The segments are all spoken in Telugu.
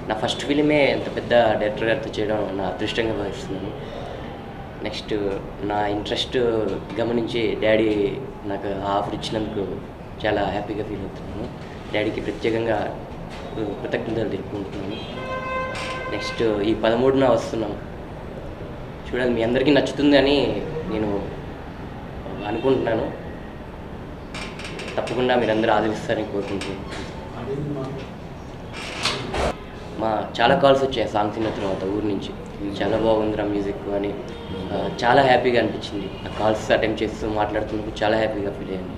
నా ఫస్ట్ ఫిలిమే ఎంత పెద్ద డైరెక్టర్ గారితో చేయడం నా అదృష్టంగా భావిస్తున్నాను. నెక్స్ట్ నా ఇంట్రెస్ట్ గమనించి డాడీ నాకు ఆఫర్ ఇచ్చినందుకు చాలా హ్యాపీగా ఫీల్ అవుతున్నాను. డాడీకి ప్రత్యేకంగా కృతజ్ఞతలు తెలుపుకుంటున్నాను. నెక్స్ట్ ఈ 13న వస్తున్నాం. చూడాలి, మీ అందరికీ నచ్చుతుందని నేను అనుకుంటున్నాను. తప్పకుండా మీరందరూ ఆదరిస్తారని కోరుకుంటున్నాను. చాలా కాల్స్ వచ్చాయి సాంగ్స్ విన్న తర్వాత ఊరి నుంచి. చాలా బాగుందిరా మ్యూజిక్ అని, చాలా హ్యాపీగా అనిపించింది. ఆ కాల్స్ అటెంప్ట్ చేస్తూ మాట్లాడుతున్నప్పుడు చాలా హ్యాపీగా ఫీల్ అయ్యాను.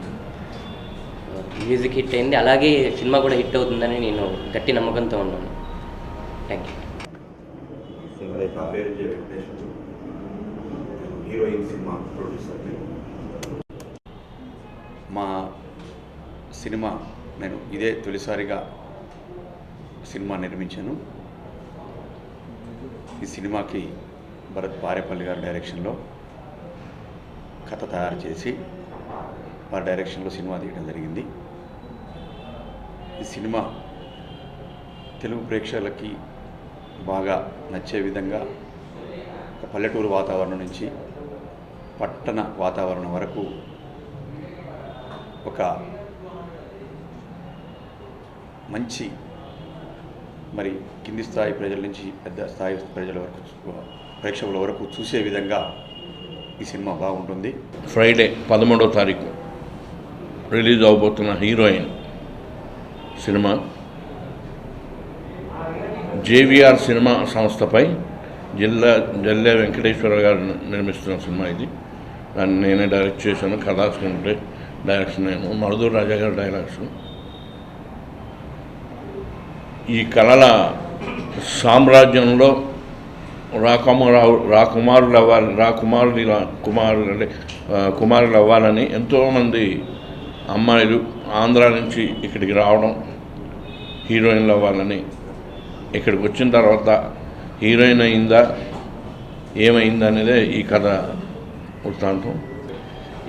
మ్యూజిక్ హిట్ అయింది, అలాగే సినిమా కూడా హిట్ అవుతుందని నేను గట్టి నమ్మకంతో ఉన్నాను. Thank you. మా సినిమా నేను ఇదే తొలిసారిగా సినిమా నిర్మించాను. ఈ సినిమాకి భరత్ పారేపల్లి గారి డైరెక్షన్లో కథ తయారు చేసి వారి డైరెక్షన్లో సినిమా తీయడం జరిగింది. ఈ సినిమా తెలుగు ప్రేక్షకులకి బాగా నచ్చే విధంగా ఒక పల్లెటూరు వాతావరణం నుంచి పట్టణ వాతావరణం వరకు ఒక మంచి మరి కింది స్థాయి ప్రజల నుంచి పెద్ద స్థాయి ప్రజల వరకు ప్రేక్షకుల వరకు చూసే విధంగా ఈ సినిమా బాగుంటుంది. ఫ్రైడే 13వ తారీఖు రిలీజ్ అవబోతున్న హీరోయిన్ సినిమా జేవిఆర్ సినిమా సంస్థపై జల్లె వెంకటేశ్వర గారు నిర్మిస్తున్న సినిమా ఇది. దాన్ని నేనే డైరెక్ట్ చేశాను. కథా స్క్రీన్ ప్లే డైరెక్షన్ నేను, మరుదూరు రాజా గారి డైరెక్షన్. ఈ కళల సామ్రాజ్యంలో కుమారులు అవ్వాలని ఎంతోమంది అమ్మాయిలు ఆంధ్ర నుంచి ఇక్కడికి రావడం, హీరోయిన్లు అవ్వాలని. ఇక్కడికి వచ్చిన తర్వాత హీరోయిన్ అయిందా ఏమైందా అనేదే ఈ కథ వృత్తాంతం.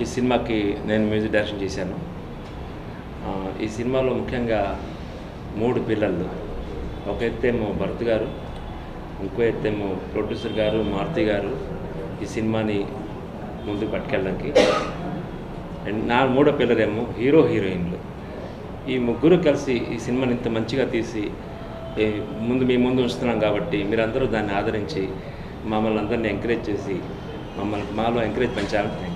ఈ సినిమాకి నేను మ్యూజిక్ డైరెక్షన్ చేశాను. ఈ సినిమాలో ముఖ్యంగా 3 పిల్లలు. ఒక ఎత్తేమో భరత్ గారు, ఇంకో ఎత్తేమో ప్రొడ్యూసర్ గారు మారుతి గారు ఈ సినిమాని ముందుకు పట్టుకెళ్ళడానికి. నా 3వ పిల్లలేమో హీరోయిన్లు. ఈ ముగ్గురు కలిసి ఈ సినిమాని ఇంత మంచిగా తీసి మీ ముందు ఉంచుతున్నాం కాబట్టి మీరందరూ దాన్ని ఆదరించి మమ్మల్ని అందరినీ ఎంకరేజ్ చేసి మాలో ఎంకరేజ్ పెంచాలని